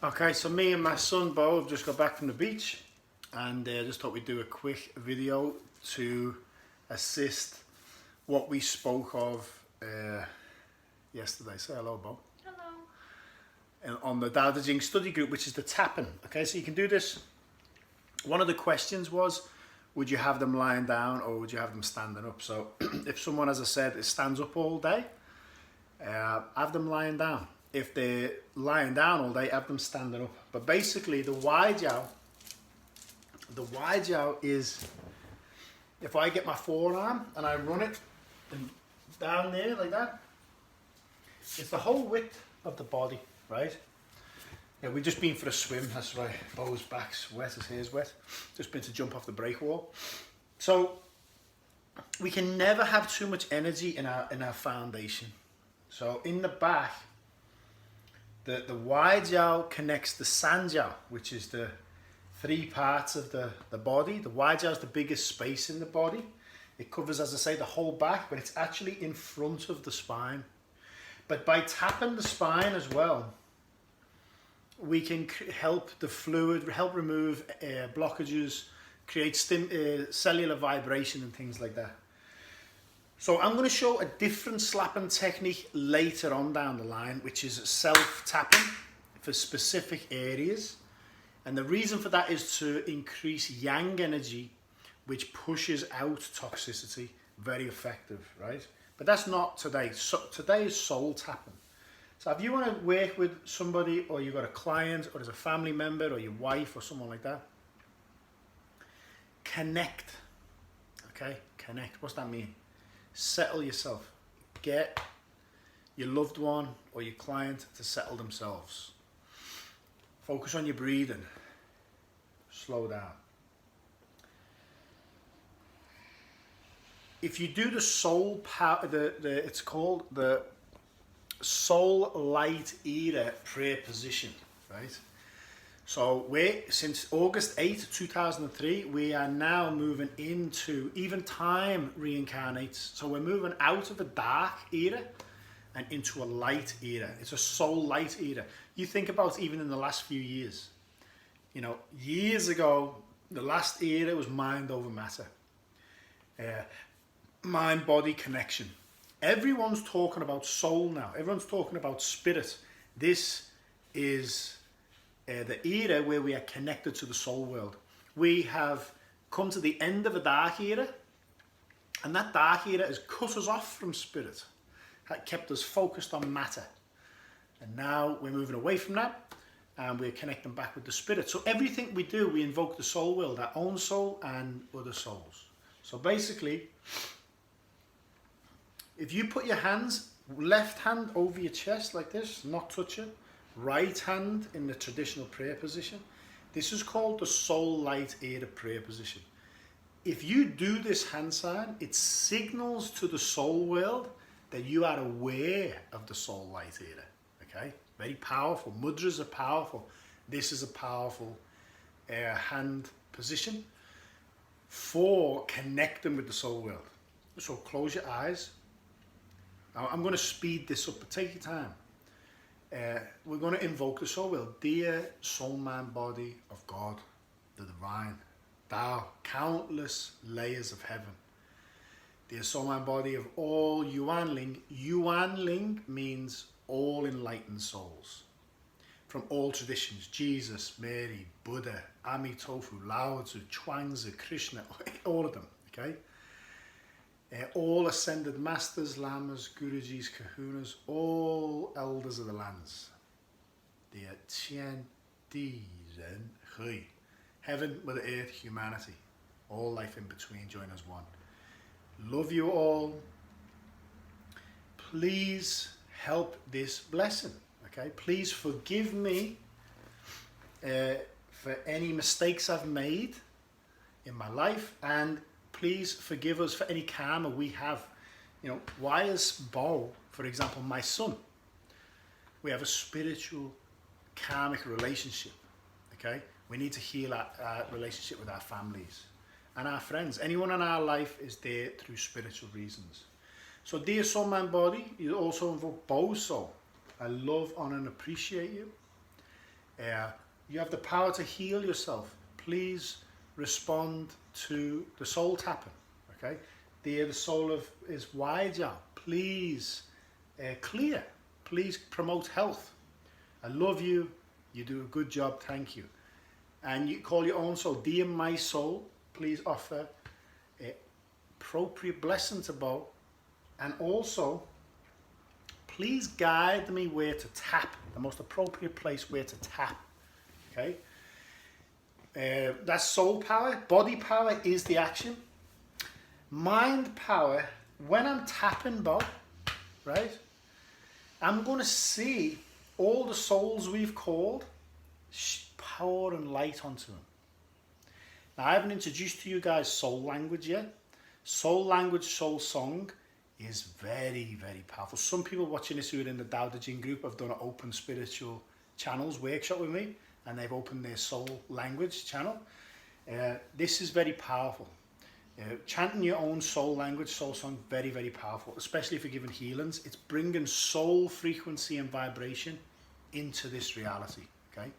Okay, so me and my son Bo have just got back from the beach, and just thought we'd do a quick video to assist what we spoke of yesterday. Say hello, Bo. Hello. And on the Dao De Jing study group, which is the tapping. Okay, so you can do this. One of the questions was, would you have them lying down or would you have them standing up? So if someone, as I said, stands up all day, have them lying down. If they're lying down all day, have them standing up. But basically, the Wai Jiao is, if I get my forearm and I run it down there like that, it's the whole width of the body, right? Yeah, we've just been for a swim. That's why Bo's back's wet, his hair's wet. Just been to jump off the break wall. So we can never have too much energy in our foundation. So in the back, the Wai Jiao connects the San Jiao, which is the three parts of the body. The Wai Jiao is the biggest space in the body. It covers, as I say, the whole back, but it's actually in front of the spine. But by tapping the spine as well, we can help the fluid, help remove blockages, create cellular vibration and things like that. So I'm going to show a different slapping technique later on down the line, which is self-tapping for specific areas. And the reason for that is to increase yang energy, which pushes out toxicity. Very effective, right? But that's not today. So today is soul tapping. So if you want to work with somebody, or you've got a client, or there's a family member, or your wife, or someone like that, connect. Okay, connect. What's that mean? Settle yourself. Get your loved one or your client to settle themselves. Focus on your breathing. Slow down. If you do the soul power, it's called the Soul Light Era prayer position, right? So since August 8, 2003, we are now moving into, even time reincarnates. So we're moving out of a dark era and into a light era. It's a soul light era. You think about even in the last few years. You know, years ago, the last era was mind over matter. Mind-body connection. Everyone's talking about soul now. Everyone's talking about spirit. This is the era where we are connected to the soul world. We have come to the end of a dark era, and that dark era has cut us off from spirit. That kept us focused on matter. And now we're moving away from that, and we're connecting back with the spirit. So everything we do, we invoke the soul world, our own soul and other souls. So basically, if you put your hands, left hand over your chest like this, not touch it, right hand in the traditional prayer position, this is called the Soul Light Era prayer position. If you do this hand sign, it signals to the soul world that you are aware of the Soul Light Era. Okay, very powerful. Mudras are powerful. This is a powerful hand position for connecting with the soul world. So close your eyes. Now, I'm going to speed this up, but take your time. We're going to invoke the soul world. Dear soul, mind, body of God, the divine, Tao, countless layers of heaven. Dear soul, mind, body of all Yuanling. Yuanling means all enlightened souls. From all traditions, Jesus, Mary, Buddha, Amitofu, Lao Tzu, Chuangzi, Krishna, all of them, okay? All ascended masters, lamas, gurujis, kahunas, all elders of the lands. The Tian Di Ren Hui. Heaven, Mother Earth, humanity. All life in between, join as one. Love you all. Please help this blessing. Okay? Please forgive me for any mistakes I've made in my life, and please forgive us for any karma we have. You know, why is Bo, for example, my son? We have a spiritual karmic relationship, okay? We need to heal our relationship with our families and our friends. Anyone in our life is there through spiritual reasons. So dear soul, mind, body, you also invoke Bo's soul. I love, honor and appreciate you. You have the power to heal yourself. Please respond to the soul tapping. Okay, the soul of is Wai Jiao. Please clear. Please promote health. I love you. You do a good job. Thank you. And you call your own soul, dear my soul. Please offer appropriate blessings about, and also please guide me where to tap, the most appropriate place where to tap. Okay, that's soul power. Body power is the action. Mind power, when I'm tapping Bob, right, I'm going to see all the souls we've called power and light onto them. Now, I haven't introduced to you guys soul language yet. Soul language, soul song is very, very powerful. Some people watching this who are in the Tao Te Ching group have done an open spiritual channels workshop with me, and they've opened their soul language channel. This is very powerful. Chanting your own soul language, soul song, very, very powerful, especially if you're giving healings. It's bringing soul frequency and vibration into this reality, okay?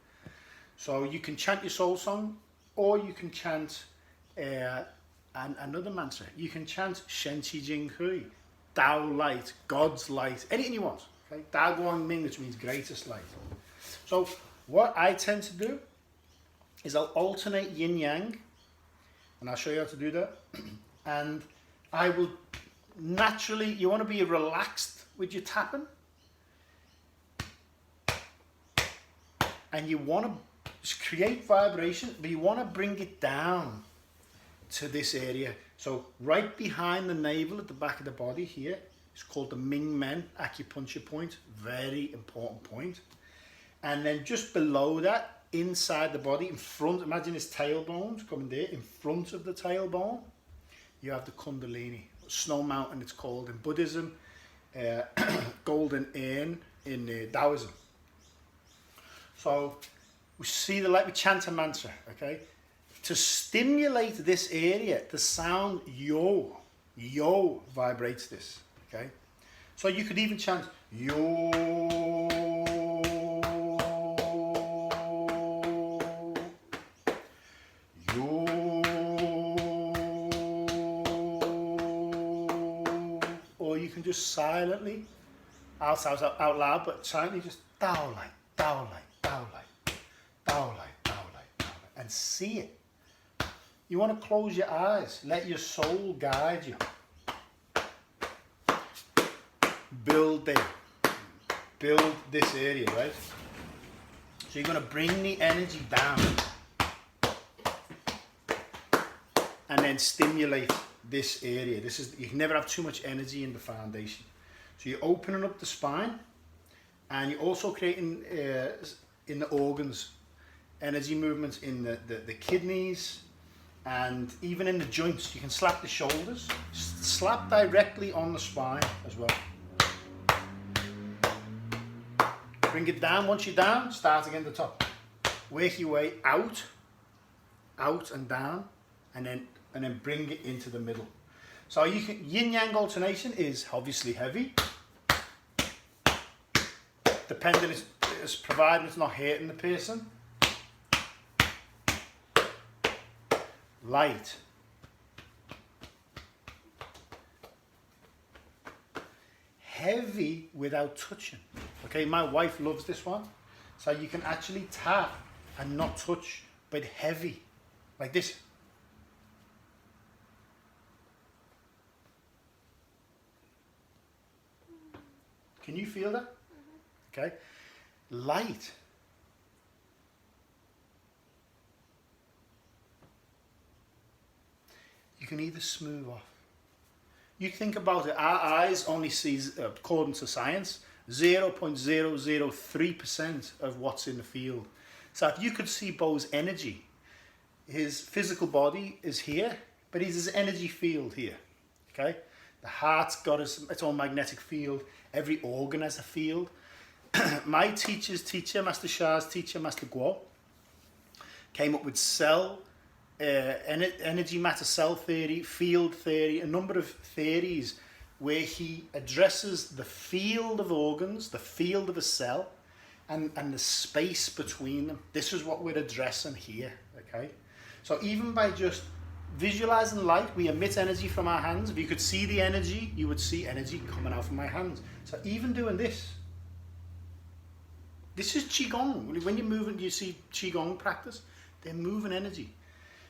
So you can chant your soul song, or you can chant another mantra. You can chant Shen Qi Jing Hui, Tao light, God's light, anything you want, okay? Tao Guang Ming, which means greatest light. So what I tend to do is I'll alternate yin yang, and I'll show you how to do that. And I will naturally, you want to be relaxed with your tapping, and you want to create vibration, but you want to bring it down to this area. So right behind the navel at the back of the body here, it's called the Ming Men acupuncture point, very important point. And then just below that, inside the body, in front, imagine his tailbones coming there, in front of the tailbone, you have the Kundalini, Snow Mountain it's called in Buddhism, Golden Urn in Taoism. So we see the light, we chant a mantra, okay? To stimulate this area, the sound yo vibrates this, okay? So you could even chant yo, just silently, out loud, but silently just Tao light, Tao light, Tao light, Tao light, Tao light, Tao light, and see it. You want to close your eyes, let your soul guide you. Build this area, right? So you're going to bring the energy down and then stimulate this area. This is, you can never have too much energy in the foundation. So you're opening up the spine, and you're also creating in the organs energy movements in the kidneys, and even in the joints. You can slap the shoulders, slap directly on the spine as well. Bring it down. Once you're down, start again at the top. Work your way out and down, and then bring it into the middle. So you can, yin-yang alternation is obviously heavy, depending, it's provided it's not hurting the person. Light. Heavy without touching. Okay, my wife loves this one. So you can actually tap and not touch, but heavy, like this. Can you feel that? Okay. Light. You can either smooth off. You think about it, our eyes only sees, according to science, 0.003% of what's in the field. So if you could see Bo's energy, his physical body is here, but his energy field here, okay? The heart's got its own magnetic field. Every organ has a field. My teacher's teacher, Master Shah's teacher, Master Guo, came up with energy matter cell theory, field theory, a number of theories where he addresses the field of organs, the field of a cell, and the space between them. This is what we're addressing here, okay? So even by just visualizing light, we emit energy from our hands. If you could see the energy, you would see energy coming out from my hands. So even doing this is Qigong. When you're moving, you see Qigong practice, they're moving energy.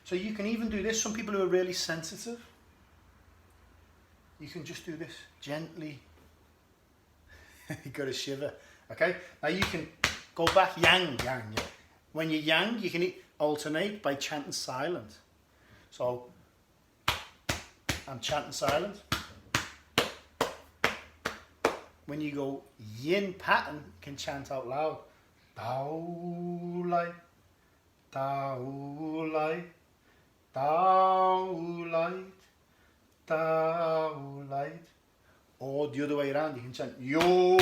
So you can even do this. Some people who are really sensitive, you can just do this gently. You got a shiver. Okay, now you can go back yang. Yeah. When you're yang, you can alternate by chanting silent. So I'm chanting silent. When you go yin pattern, you can chant out loud. Dao lai, Dao lai, Dao light, Dao light. Or the other way around, you can chant yo,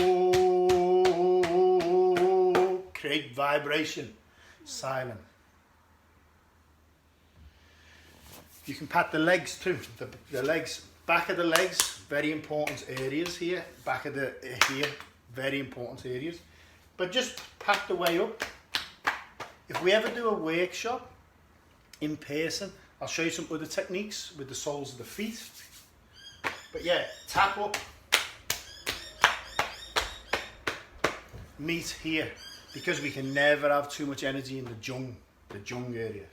create vibration, silent. You can pat the legs too, the legs, back of the legs, very important areas here, back of the here, very important areas. But just pat the way up. If we ever do a workshop in person, I'll show you some other techniques with the soles of the feet. But yeah, tap up, meet here, because we can never have too much energy in the jung area.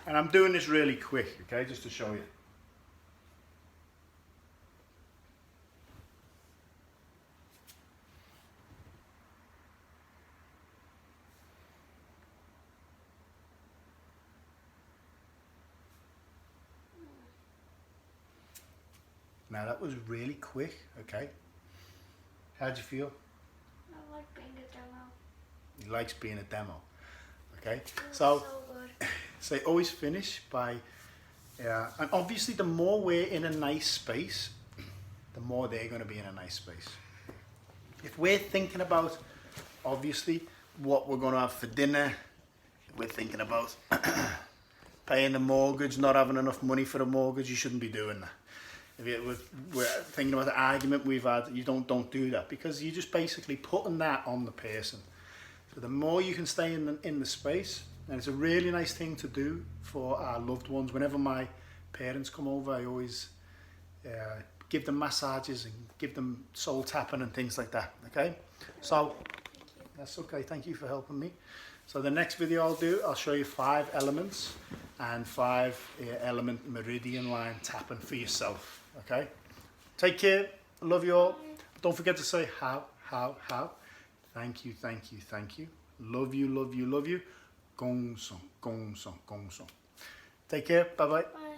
And I'm doing this really quick, okay, just to show you. Now that was really quick, okay. How'd you feel? I like being a demo. He likes being a demo, okay. So good. So they always finish by, and obviously the more we're in a nice space, the more they're going to be in a nice space. If we're thinking about, obviously, what we're going to have for dinner, if we're thinking about paying the mortgage, not having enough money for the mortgage, you shouldn't be doing that. If we're thinking about the argument we've had, you don't do that, because you're just basically putting that on the person. So the more you can stay in the space, and it's a really nice thing to do for our loved ones. Whenever my parents come over, I always give them massages and give them soul tapping and things like that, okay? So, that's okay, thank you for helping me. So the next video I'll do, I'll show you 5 elements and 5 element meridian line tapping for yourself, okay? Take care, I love you all. Don't forget to say how. Thank you. Love you. Gong song. Take care, bye-bye. Bye.